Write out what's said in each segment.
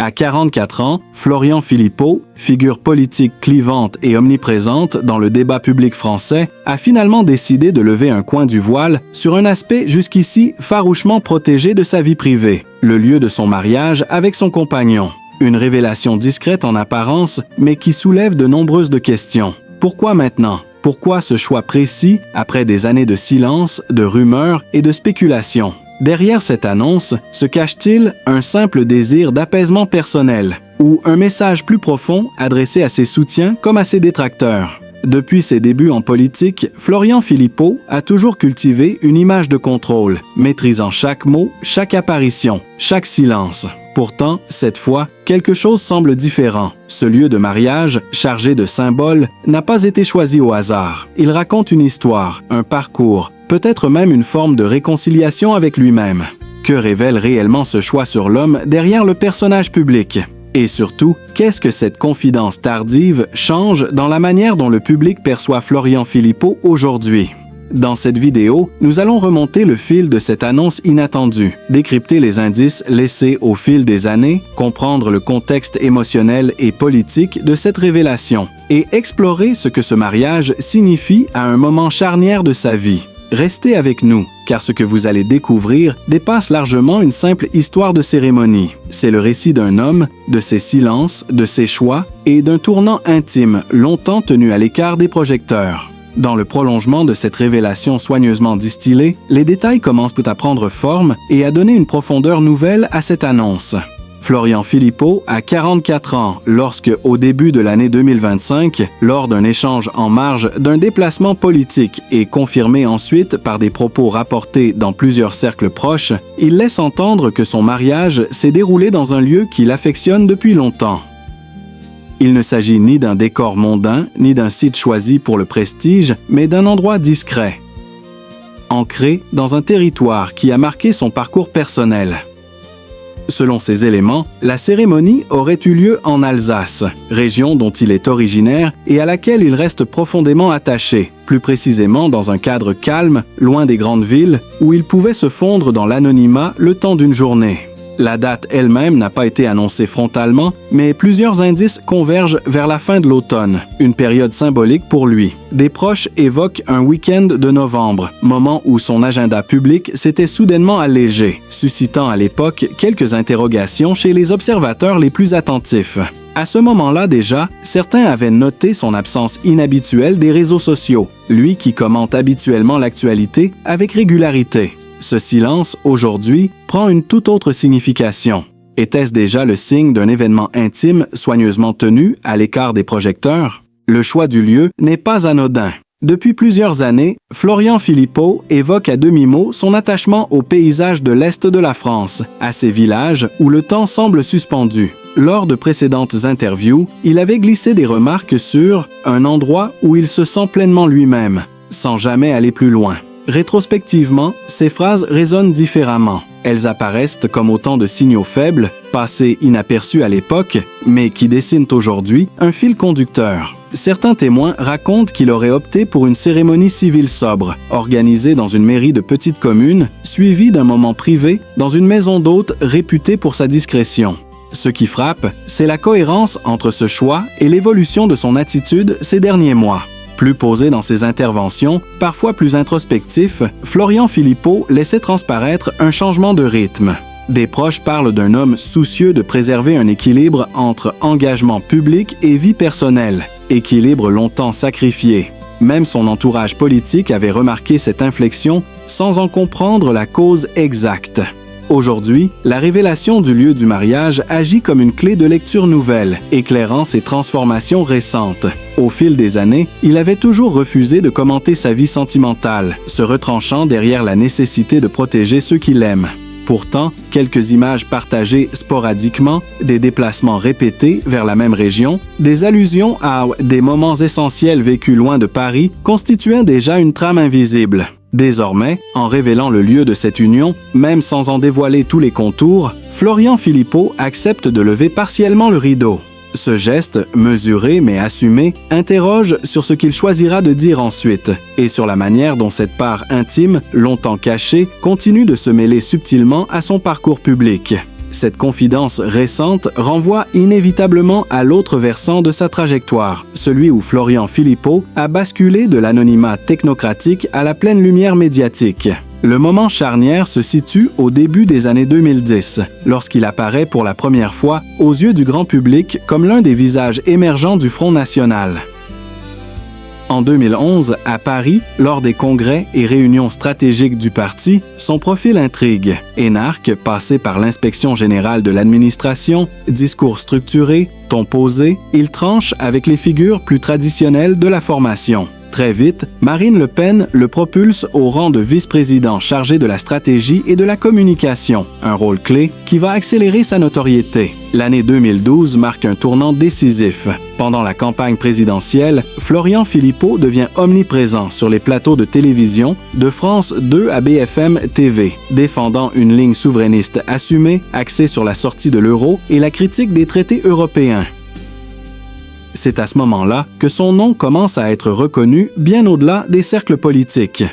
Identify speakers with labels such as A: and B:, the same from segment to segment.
A: À 44 ans, Florian Philippot, figure politique clivante et omniprésente dans le débat public français, a finalement décidé de lever un coin du voile sur un aspect jusqu'ici farouchement protégé de sa vie privée, le lieu de son mariage avec son compagnon. Une révélation discrète en apparence, mais qui soulève de nombreuses questions. Pourquoi maintenant? Pourquoi ce choix précis après des années de silence, de rumeurs et de spéculations? Derrière cette annonce, se cache-t-il un simple désir d'apaisement personnel ou un message plus profond adressé à ses soutiens comme à ses détracteurs? Depuis ses débuts en politique, Florian Philippot a toujours cultivé une image de contrôle, maîtrisant chaque mot, chaque apparition, chaque silence. Pourtant, cette fois, quelque chose semble différent. Ce lieu de mariage, chargé de symboles, n'a pas été choisi au hasard. Il raconte une histoire, un parcours, peut-être même une forme de réconciliation avec lui-même. Que révèle réellement ce choix sur l'homme derrière le personnage public? Et surtout, qu'est-ce que cette confidence tardive change dans la manière dont le public perçoit Florian Philippot aujourd'hui? Dans cette vidéo, nous allons remonter le fil de cette annonce inattendue, décrypter les indices laissés au fil des années, comprendre le contexte émotionnel et politique de cette révélation, et explorer ce que ce mariage signifie à un moment charnière de sa vie. Restez avec nous, car ce que vous allez découvrir dépasse largement une simple histoire de cérémonie. C'est le récit d'un homme, de ses silences, de ses choix et d'un tournant intime longtemps tenu à l'écart des projecteurs. Dans le prolongement de cette révélation soigneusement distillée, les détails commencent à prendre forme et à donner une profondeur nouvelle à cette annonce. Florian Philippot a 44 ans lorsque, au début de l'année 2025, lors d'un échange en marge d'un déplacement politique et confirmé ensuite par des propos rapportés dans plusieurs cercles proches, il laisse entendre que son mariage s'est déroulé dans un lieu qu'il affectionne depuis longtemps. Il ne s'agit ni d'un décor mondain, ni d'un site choisi pour le prestige, mais d'un endroit discret, ancré dans un territoire qui a marqué son parcours personnel. Selon ces éléments, la cérémonie aurait eu lieu en Alsace, région dont il est originaire et à laquelle il reste profondément attaché, plus précisément dans un cadre calme, loin des grandes villes, où il pouvait se fondre dans l'anonymat le temps d'une journée. La date elle-même n'a pas été annoncée frontalement, mais plusieurs indices convergent vers la fin de l'automne, une période symbolique pour lui. Des proches évoquent un week-end de novembre, moment où son agenda public s'était soudainement allégé, suscitant à l'époque quelques interrogations chez les observateurs les plus attentifs. À ce moment-là déjà, certains avaient noté son absence inhabituelle des réseaux sociaux, lui qui commente habituellement l'actualité avec régularité. Ce silence, aujourd'hui, prend une toute autre signification. Était-ce déjà le signe d'un événement intime soigneusement tenu à l'écart des projecteurs? Le choix du lieu n'est pas anodin. Depuis plusieurs années, Florian Philippot évoque à demi-mot son attachement aux paysages de l'Est de la France, à ces villages où le temps semble suspendu. Lors de précédentes interviews, il avait glissé des remarques sur un endroit où il se sent pleinement lui-même, sans jamais aller plus loin. Rétrospectivement, ces phrases résonnent différemment. Elles apparaissent comme autant de signaux faibles, passés inaperçus à l'époque, mais qui dessinent aujourd'hui un fil conducteur. Certains témoins racontent qu'il aurait opté pour une cérémonie civile sobre, organisée dans une mairie de petite commune, suivie d'un moment privé dans une maison d'hôte réputée pour sa discrétion. Ce qui frappe, c'est la cohérence entre ce choix et l'évolution de son attitude ces derniers mois. Plus posé dans ses interventions, parfois plus introspectif, Florian Philippot laissait transparaître un changement de rythme. Des proches parlent d'un homme soucieux de préserver un équilibre entre engagement public et vie personnelle, équilibre longtemps sacrifié. Même son entourage politique avait remarqué cette inflexion sans en comprendre la cause exacte. Aujourd'hui, la révélation du lieu du mariage agit comme une clé de lecture nouvelle, éclairant ses transformations récentes. Au fil des années, il avait toujours refusé de commenter sa vie sentimentale, se retranchant derrière la nécessité de protéger ceux qu'il aime. Pourtant, quelques images partagées sporadiquement, des déplacements répétés vers la même région, des allusions à des moments essentiels vécus loin de Paris constituaient déjà une trame invisible. Désormais, en révélant le lieu de cette union, même sans en dévoiler tous les contours, Florian Philippot accepte de lever partiellement le rideau. Ce geste, mesuré mais assumé, interroge sur ce qu'il choisira de dire ensuite et sur la manière dont cette part intime, longtemps cachée, continue de se mêler subtilement à son parcours public. Cette confidence récente renvoie inévitablement à l'autre versant de sa trajectoire, celui où Florian Philippot a basculé de l'anonymat technocratique à la pleine lumière médiatique. Le moment charnière se situe au début des années 2010, lorsqu'il apparaît pour la première fois aux yeux du grand public comme l'un des visages émergents du Front national. En 2011, à Paris, lors des congrès et réunions stratégiques du parti, son profil intrigue. Énarque, passé par l'inspection générale de l'administration, discours structuré, ton posé, il tranche avec les figures plus traditionnelles de la formation. Très vite, Marine Le Pen le propulse au rang de vice-président chargé de la stratégie et de la communication, un rôle clé qui va accélérer sa notoriété. L'année 2012 marque un tournant décisif. Pendant la campagne présidentielle, Florian Philippot devient omniprésent sur les plateaux de télévision, de France 2 à BFM TV, défendant une ligne souverainiste assumée, axée sur la sortie de l'euro et la critique des traités européens. C'est à ce moment-là que son nom commence à être reconnu bien au-delà des cercles politiques.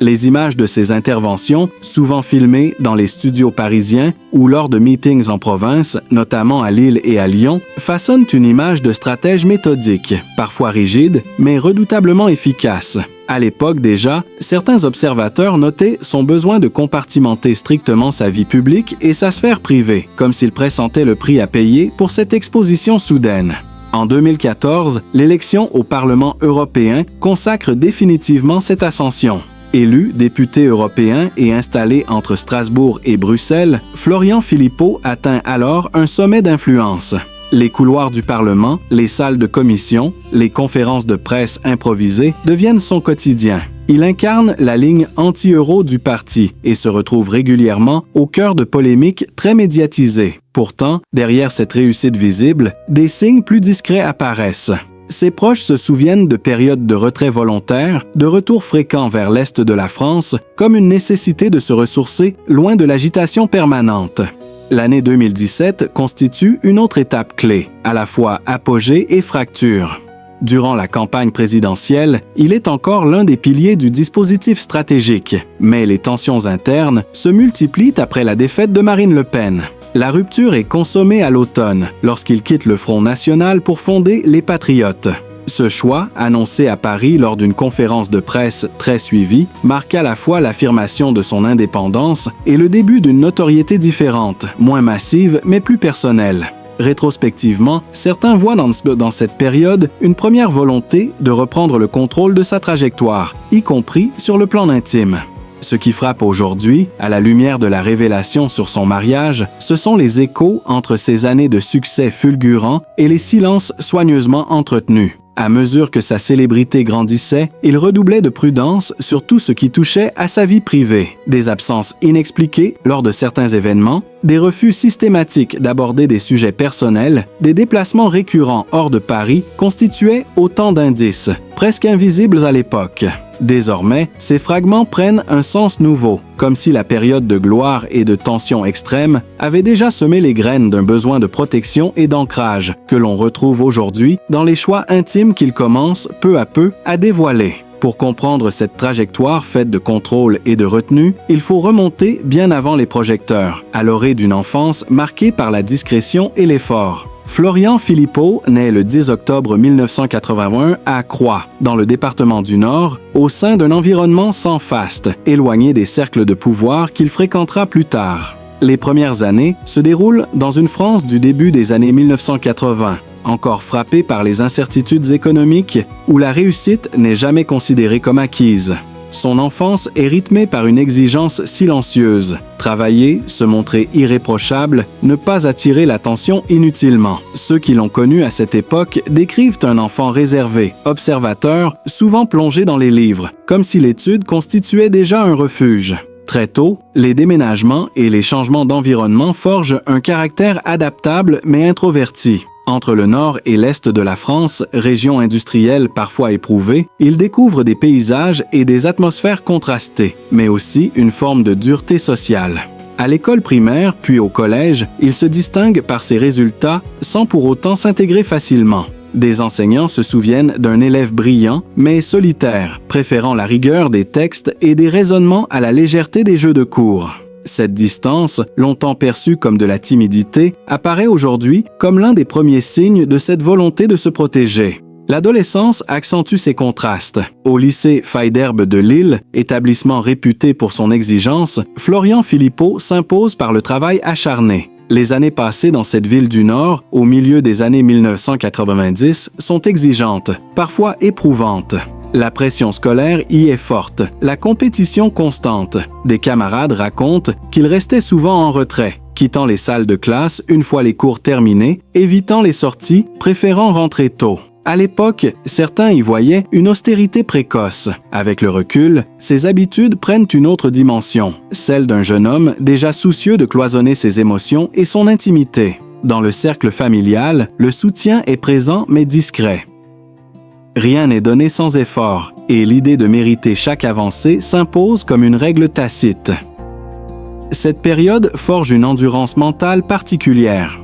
A: Les images de ses interventions, souvent filmées dans les studios parisiens ou lors de meetings en province, notamment à Lille et à Lyon, façonnent une image de stratège méthodique, parfois rigide, mais redoutablement efficace. À l'époque déjà, certains observateurs notaient son besoin de compartimenter strictement sa vie publique et sa sphère privée, comme s'il pressentait le prix à payer pour cette exposition soudaine. En 2014, l'élection au Parlement européen consacre définitivement cette ascension. Élu député européen et installé entre Strasbourg et Bruxelles, Florian Philippot atteint alors un sommet d'influence. Les couloirs du Parlement, les salles de commission, les conférences de presse improvisées deviennent son quotidien. Il incarne la ligne anti-euro du parti et se retrouve régulièrement au cœur de polémiques très médiatisées. Pourtant, derrière cette réussite visible, des signes plus discrets apparaissent. Ses proches se souviennent de périodes de retrait volontaire, de retours fréquents vers l'est de la France, comme une nécessité de se ressourcer loin de l'agitation permanente. L'année 2017 constitue une autre étape clé, à la fois apogée et fracture. Durant la campagne présidentielle, il est encore l'un des piliers du dispositif stratégique, mais les tensions internes se multiplient après la défaite de Marine Le Pen. La rupture est consommée à l'automne, lorsqu'il quitte le Front national pour fonder les Patriotes. Ce choix, annoncé à Paris lors d'une conférence de presse très suivie, marque à la fois l'affirmation de son indépendance et le début d'une notoriété différente, moins massive mais plus personnelle. Rétrospectivement, certains voient dans cette période une première volonté de reprendre le contrôle de sa trajectoire, y compris sur le plan intime. Ce qui frappe aujourd'hui, à la lumière de la révélation sur son mariage, ce sont les échos entre ces années de succès fulgurants et les silences soigneusement entretenus. À mesure que sa célébrité grandissait, il redoublait de prudence sur tout ce qui touchait à sa vie privée. Des absences inexpliquées lors de certains événements, des refus systématiques d'aborder des sujets personnels, des déplacements récurrents hors de Paris constituaient autant d'indices, presque invisibles à l'époque. Désormais, ces fragments prennent un sens nouveau, comme si la période de gloire et de tension extrême avait déjà semé les graines d'un besoin de protection et d'ancrage que l'on retrouve aujourd'hui dans les choix intimes qu'il commence peu à peu à dévoiler. Pour comprendre cette trajectoire faite de contrôle et de retenue, il faut remonter bien avant les projecteurs, à l'orée d'une enfance marquée par la discrétion et l'effort. Florian Philippot naît le 10 octobre 1981 à Croix, dans le département du Nord, au sein d'un environnement sans faste, éloigné des cercles de pouvoir qu'il fréquentera plus tard. Les premières années se déroulent dans une France du début des années 1980, encore frappée par les incertitudes économiques, où la réussite n'est jamais considérée comme acquise. Son enfance est rythmée par une exigence silencieuse. Travailler, se montrer irréprochable, ne pas attirer l'attention inutilement. Ceux qui l'ont connu à cette époque décrivent un enfant réservé, observateur, souvent plongé dans les livres, comme si l'étude constituait déjà un refuge. Très tôt, les déménagements et les changements d'environnement forgent un caractère adaptable mais introverti. Entre le nord et l'est de la France, région industrielle parfois éprouvée, il découvre des paysages et des atmosphères contrastées, mais aussi une forme de dureté sociale. À l'école primaire, puis au collège, il se distingue par ses résultats sans pour autant s'intégrer facilement. Des enseignants se souviennent d'un élève brillant, mais solitaire, préférant la rigueur des textes et des raisonnements à la légèreté des jeux de cours. Cette distance, longtemps perçue comme de la timidité, apparaît aujourd'hui comme l'un des premiers signes de cette volonté de se protéger. L'adolescence accentue ces contrastes. Au lycée Faidherbe de Lille, établissement réputé pour son exigence, Florian Philippot s'impose par le travail acharné. Les années passées dans cette ville du Nord, au milieu des années 1990, sont exigeantes, parfois éprouvantes. La pression scolaire y est forte, la compétition constante. Des camarades racontent qu'il restait souvent en retrait, quittant les salles de classe une fois les cours terminés, évitant les sorties, préférant rentrer tôt. À l'époque, certains y voyaient une austérité précoce. Avec le recul, ces habitudes prennent une autre dimension, celle d'un jeune homme déjà soucieux de cloisonner ses émotions et son intimité. Dans le cercle familial, le soutien est présent mais discret. Rien n'est donné sans effort, et l'idée de mériter chaque avancée s'impose comme une règle tacite. Cette période forge une endurance mentale particulière.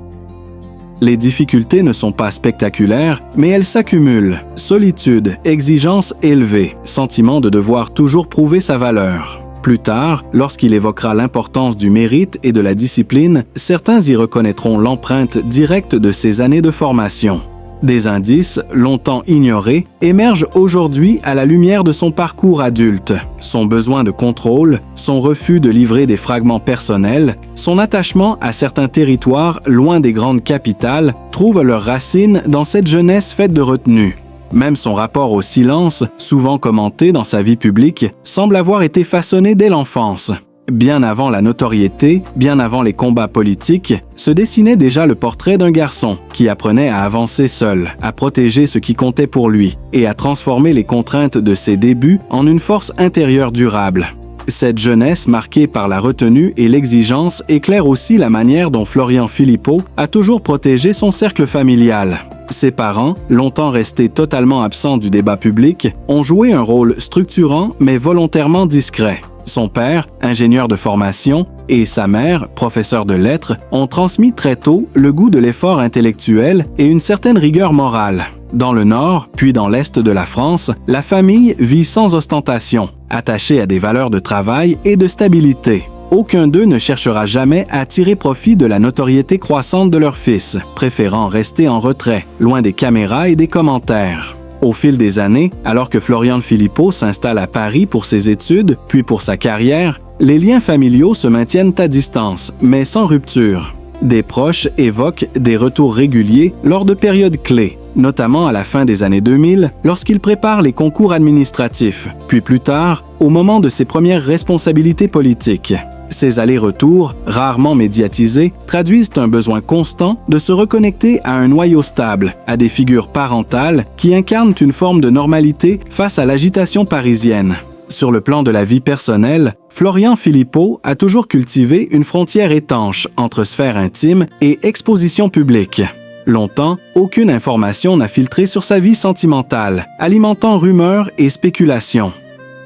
A: Les difficultés ne sont pas spectaculaires, mais elles s'accumulent. Solitude, exigence élevée, sentiment de devoir toujours prouver sa valeur. Plus tard, lorsqu'il évoquera l'importance du mérite et de la discipline, certains y reconnaîtront l'empreinte directe de ces années de formation. Des indices, longtemps ignorés, émergent aujourd'hui à la lumière de son parcours adulte. Son besoin de contrôle, son refus de livrer des fragments personnels, son attachement à certains territoires loin des grandes capitales trouvent leurs racines dans cette jeunesse faite de retenue. Même son rapport au silence, souvent commenté dans sa vie publique, semble avoir été façonné dès l'enfance. Bien avant la notoriété, bien avant les combats politiques, se dessinait déjà le portrait d'un garçon qui apprenait à avancer seul, à protéger ce qui comptait pour lui et à transformer les contraintes de ses débuts en une force intérieure durable. Cette jeunesse marquée par la retenue et l'exigence éclaire aussi la manière dont Florian Philippot a toujours protégé son cercle familial. Ses parents, longtemps restés totalement absents du débat public, ont joué un rôle structurant mais volontairement discret. Son père, ingénieur de formation, et sa mère, professeure de lettres, ont transmis très tôt le goût de l'effort intellectuel et une certaine rigueur morale. Dans le Nord, puis dans l'Est de la France, la famille vit sans ostentation, attachée à des valeurs de travail et de stabilité. Aucun d'eux ne cherchera jamais à tirer profit de la notoriété croissante de leur fils, préférant rester en retrait, loin des caméras et des commentaires. Au fil des années, alors que Florian Philippot s'installe à Paris pour ses études, puis pour sa carrière, les liens familiaux se maintiennent à distance, mais sans rupture. Des proches évoquent des retours réguliers lors de périodes clés, notamment à la fin des années 2000, lorsqu'il prépare les concours administratifs, puis plus tard, au moment de ses premières responsabilités politiques. Ces allers-retours, rarement médiatisés, traduisent un besoin constant de se reconnecter à un noyau stable, à des figures parentales qui incarnent une forme de normalité face à l'agitation parisienne. Sur le plan de la vie personnelle, Florian Philippot a toujours cultivé une frontière étanche entre sphère intime et exposition publique. Longtemps, aucune information n'a filtré sur sa vie sentimentale, alimentant rumeurs et spéculations.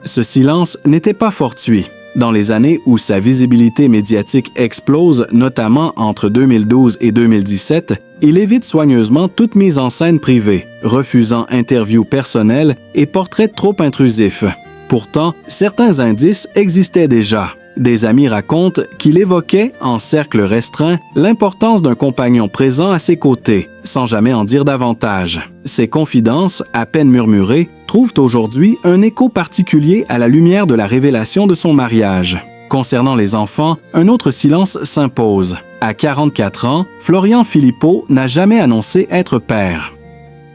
A: Ce silence n'était pas fortuit. Dans les années où sa visibilité médiatique explose, notamment entre 2012 et 2017, il évite soigneusement toute mise en scène privée, refusant interviews personnelles et portraits trop intrusifs. Pourtant, certains indices existaient déjà. Des amis racontent qu'il évoquait, en cercle restreint, l'importance d'un compagnon présent à ses côtés, sans jamais en dire davantage. Ces confidences, à peine murmurées, trouvent aujourd'hui un écho particulier à la lumière de la révélation de son mariage. Concernant les enfants, un autre silence s'impose. À 44 ans, Florian Philippot n'a jamais annoncé être père.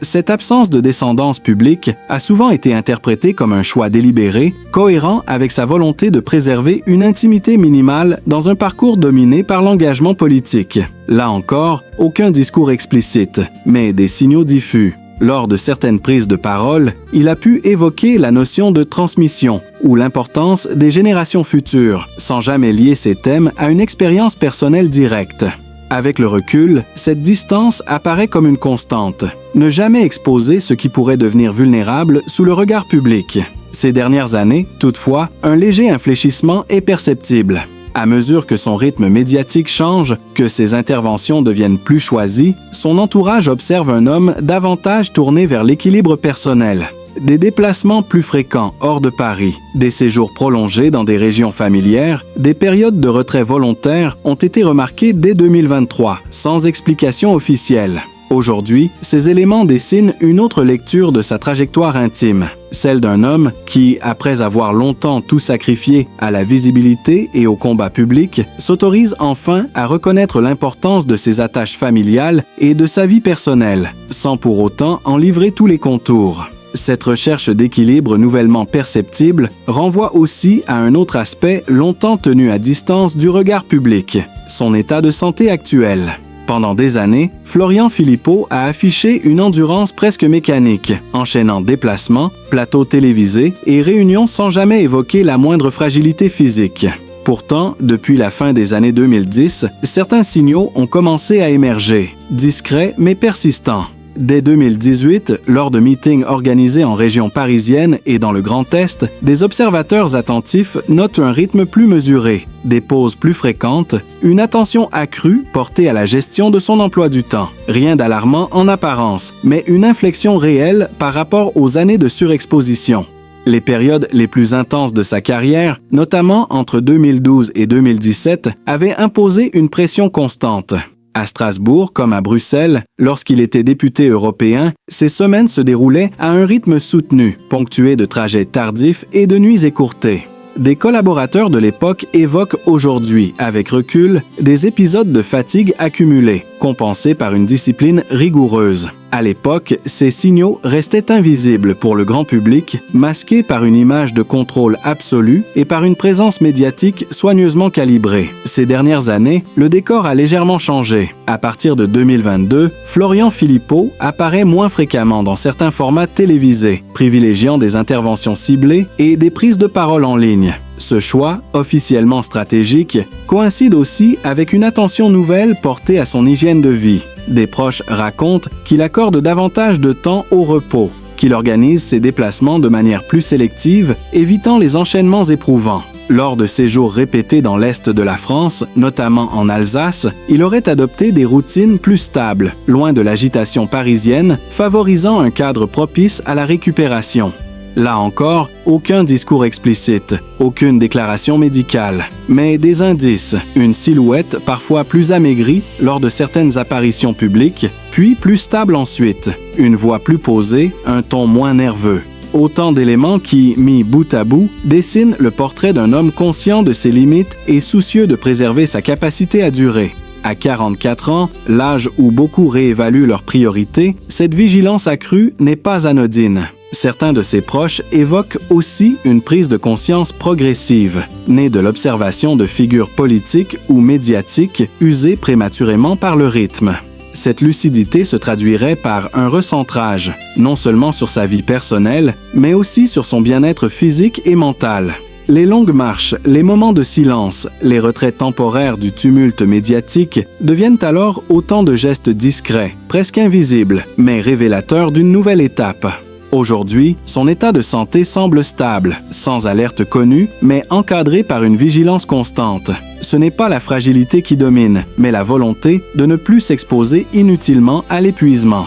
A: Cette absence de descendance publique a souvent été interprétée comme un choix délibéré, cohérent avec sa volonté de préserver une intimité minimale dans un parcours dominé par l'engagement politique. Là encore, aucun discours explicite, mais des signaux diffus. Lors de certaines prises de parole, il a pu évoquer la notion de transmission ou l'importance des générations futures, sans jamais lier ces thèmes à une expérience personnelle directe. Avec le recul, cette distance apparaît comme une constante. Ne jamais exposer ce qui pourrait devenir vulnérable sous le regard public. Ces dernières années, toutefois, un léger infléchissement est perceptible. À mesure que son rythme médiatique change, que ses interventions deviennent plus choisies, son entourage observe un homme davantage tourné vers l'équilibre personnel. des déplacements plus fréquents hors de Paris, des séjours prolongés dans des régions familières, des périodes de retrait volontaires ont été remarquées dès 2023, sans explication officielle. Aujourd'hui, ces éléments dessinent une autre lecture de sa trajectoire intime, celle d'un homme qui, après avoir longtemps tout sacrifié à la visibilité et au combat public, s'autorise enfin à reconnaître l'importance de ses attaches familiales et de sa vie personnelle, sans pour autant en livrer tous les contours. Cette recherche d'équilibre nouvellement perceptible renvoie aussi à un autre aspect longtemps tenu à distance du regard public, son état de santé actuel. Pendant des années, Florian Philippot a affiché une endurance presque mécanique, enchaînant déplacements, plateaux télévisés et réunions sans jamais évoquer la moindre fragilité physique. Pourtant, depuis la fin des années 2010, certains signaux ont commencé à émerger, discrets mais persistants. Dès 2018, lors de meetings organisés en région parisienne et dans le Grand Est, des observateurs attentifs notent un rythme plus mesuré, des pauses plus fréquentes, une attention accrue portée à la gestion de son emploi du temps. Rien d'alarmant en apparence, mais une inflexion réelle par rapport aux années de surexposition. Les périodes les plus intenses de sa carrière, notamment entre 2012 et 2017, avaient imposé une pression constante. À Strasbourg comme à Bruxelles, lorsqu'il était député européen, ces semaines se déroulaient à un rythme soutenu, ponctué de trajets tardifs et de nuits écourtées. Des collaborateurs de l'époque évoquent aujourd'hui, avec recul, des épisodes de fatigue accumulés, compensés par une discipline rigoureuse. À l'époque, ces signaux restaient invisibles pour le grand public, masqués par une image de contrôle absolu et par une présence médiatique soigneusement calibrée. Ces dernières années, le décor a légèrement changé. À partir de 2022, Florian Philippot apparaît moins fréquemment dans certains formats télévisés, privilégiant des interventions ciblées et des prises de parole en ligne. Ce choix, officiellement stratégique, coïncide aussi avec une attention nouvelle portée à son hygiène de vie. Des proches racontent qu'il accorde davantage de temps au repos, qu'il organise ses déplacements de manière plus sélective, évitant les enchaînements éprouvants. Lors de séjours répétés dans l'est de la France, notamment en Alsace, il aurait adopté des routines plus stables, loin de l'agitation parisienne, favorisant un cadre propice à la récupération. Là encore, aucun discours explicite, aucune déclaration médicale, mais des indices, une silhouette parfois plus amaigrie lors de certaines apparitions publiques, puis plus stable ensuite, une voix plus posée, un ton moins nerveux. Autant d'éléments qui, mis bout à bout, dessinent le portrait d'un homme conscient de ses limites et soucieux de préserver sa capacité à durer. À 44 ans, l'âge où beaucoup réévaluent leurs priorités, cette vigilance accrue n'est pas anodine. Certains de ses proches évoquent aussi une prise de conscience progressive, née de l'observation de figures politiques ou médiatiques usées prématurément par le rythme. Cette lucidité se traduirait par un recentrage, non seulement sur sa vie personnelle, mais aussi sur son bien-être physique et mental. Les longues marches, les moments de silence, les retraits temporaires du tumulte médiatique deviennent alors autant de gestes discrets, presque invisibles, mais révélateurs d'une nouvelle étape. Aujourd'hui, son état de santé semble stable, sans alerte connue, mais encadré par une vigilance constante. Ce n'est pas la fragilité qui domine, mais la volonté de ne plus s'exposer inutilement à l'épuisement.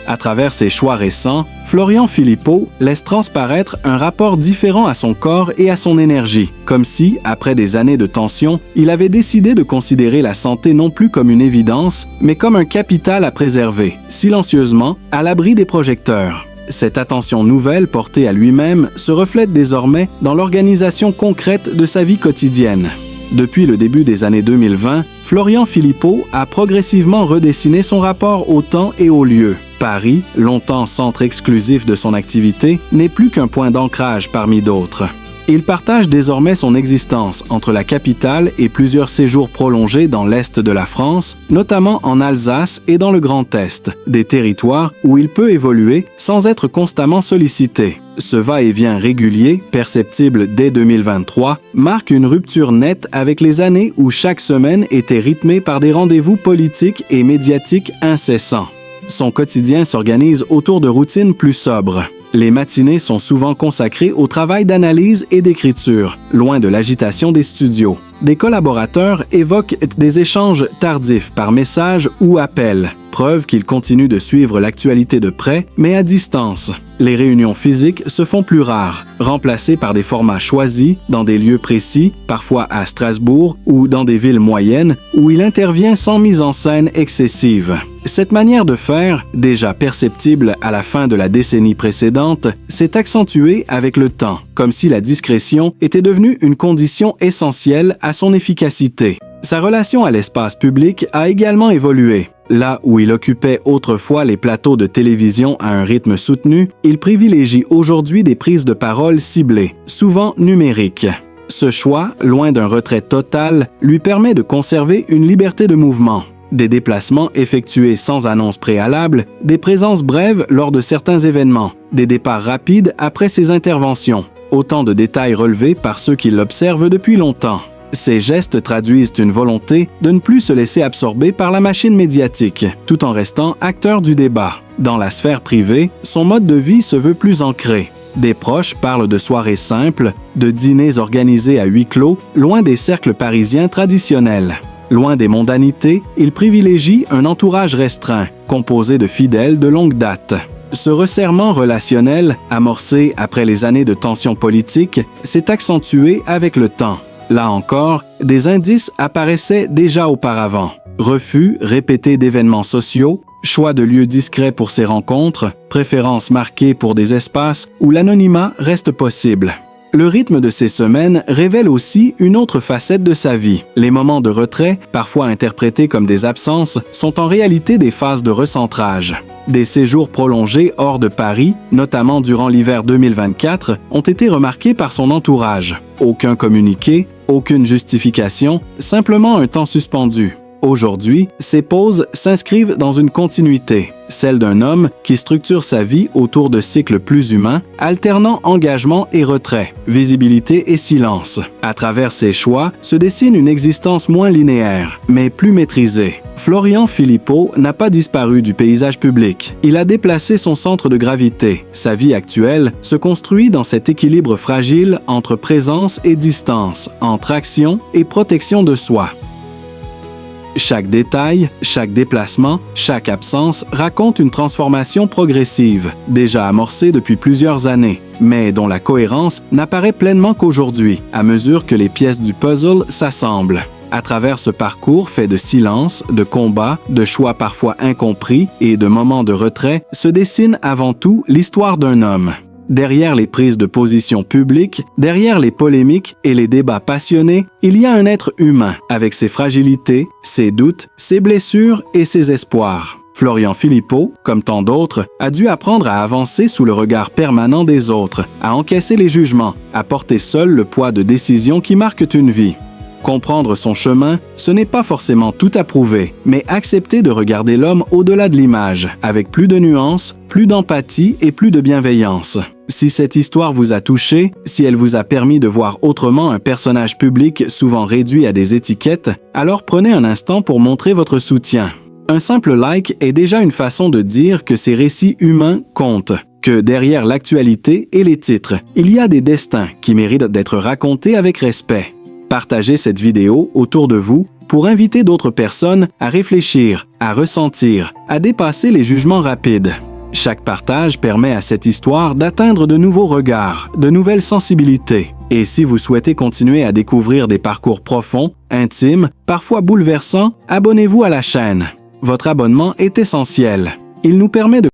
A: À travers ses choix récents, Florian Philippot laisse transparaître un rapport différent à son corps et à son énergie, comme si, après des années de tension, il avait décidé de considérer la santé non plus comme une évidence, mais comme un capital à préserver, silencieusement, à l'abri des projecteurs. Cette attention nouvelle portée à lui-même se reflète désormais dans l'organisation concrète de sa vie quotidienne. Depuis le début des années 2020, Florian Philippot a progressivement redessiné son rapport au temps et au lieu. Paris, longtemps centre exclusif de son activité, n'est plus qu'un point d'ancrage parmi d'autres. Il partage désormais son existence entre la capitale et plusieurs séjours prolongés dans l'est de la France, notamment en Alsace et dans le Grand Est, des territoires où il peut évoluer sans être constamment sollicité. Ce va-et-vient régulier, perceptible dès 2023, marque une rupture nette avec les années où chaque semaine était rythmée par des rendez-vous politiques et médiatiques incessants. Son quotidien s'organise autour de routines plus sobres. Les matinées sont souvent consacrées au travail d'analyse et d'écriture, loin de l'agitation des studios. Des collaborateurs évoquent des échanges tardifs par message ou appel. preuve qu'il continue de suivre l'actualité de près, mais à distance. Les réunions physiques se font plus rares, remplacées par des formats choisis, dans des lieux précis, parfois à Strasbourg ou dans des villes moyennes, où il intervient sans mise en scène excessive. Cette manière de faire, déjà perceptible à la fin de la décennie précédente, s'est accentuée avec le temps, comme si la discrétion était devenue une condition essentielle à son efficacité. Sa relation à l'espace public a également évolué. Là où il occupait autrefois les plateaux de télévision à un rythme soutenu, il privilégie aujourd'hui des prises de parole ciblées, souvent numériques. Ce choix, loin d'un retrait total, lui permet de conserver une liberté de mouvement. Des déplacements effectués sans annonce préalable, des présences brèves lors de certains événements, des départs rapides après ses interventions. Autant de détails relevés par ceux qui l'observent depuis longtemps. Ces gestes traduisent une volonté de ne plus se laisser absorber par la machine médiatique, tout en restant acteur du débat. Dans la sphère privée, son mode de vie se veut plus ancré. Des proches parlent de soirées simples, de dîners organisés à huis clos, loin des cercles parisiens traditionnels. Loin des mondanités, il privilégie un entourage restreint, composé de fidèles de longue date. Ce resserrement relationnel, amorcé après les années de tensions politiques, s'est accentué avec le temps. Là encore, des indices apparaissaient déjà auparavant. Refus répétés d'événements sociaux, choix de lieux discrets pour ces rencontres, préférences marquées pour des espaces où l'anonymat reste possible. Le rythme de ces semaines révèle aussi une autre facette de sa vie. Les moments de retrait, parfois interprétés comme des absences, sont en réalité des phases de recentrage. Des séjours prolongés hors de Paris, notamment durant l'hiver 2024, ont été remarqués par son entourage. Aucun communiqué, aucune justification, simplement un temps suspendu. Aujourd'hui, ces pauses s'inscrivent dans une continuité, celle d'un homme qui structure sa vie autour de cycles plus humains, alternant engagement et retrait, visibilité et silence. À travers ses choix, se dessine une existence moins linéaire, mais plus maîtrisée. Florian Philippot n'a pas disparu du paysage public. Il a déplacé son centre de gravité. Sa vie actuelle se construit dans cet équilibre fragile entre présence et distance, entre action et protection de soi. Chaque détail, chaque déplacement, chaque absence raconte une transformation progressive, déjà amorcée depuis plusieurs années, mais dont la cohérence n'apparaît pleinement qu'aujourd'hui, à mesure que les pièces du puzzle s'assemblent. À travers ce parcours fait de silence, de combats, de choix parfois incompris et de moments de retrait, se dessine avant tout l'histoire d'un homme. Derrière les prises de position publiques, derrière les polémiques et les débats passionnés, il y a un être humain avec ses fragilités, ses doutes, ses blessures et ses espoirs. Florian Philippot, comme tant d'autres, a dû apprendre à avancer sous le regard permanent des autres, à encaisser les jugements, à porter seul le poids de décisions qui marquent une vie. Comprendre son chemin, ce n'est pas forcément tout approuver, mais accepter de regarder l'homme au-delà de l'image, avec plus de nuances, plus d'empathie et plus de bienveillance. Si cette histoire vous a touché, si elle vous a permis de voir autrement un personnage public souvent réduit à des étiquettes, alors prenez un instant pour montrer votre soutien. Un simple like est déjà une façon de dire que ces récits humains comptent, que derrière l'actualité et les titres, il y a des destins qui méritent d'être racontés avec respect. Partagez cette vidéo autour de vous pour inviter d'autres personnes à réfléchir, à ressentir, à dépasser les jugements rapides. Chaque partage permet à cette histoire d'atteindre de nouveaux regards, de nouvelles sensibilités. Et si vous souhaitez continuer à découvrir des parcours profonds, intimes, parfois bouleversants, abonnez-vous à la chaîne. Votre abonnement est essentiel. Il nous permet de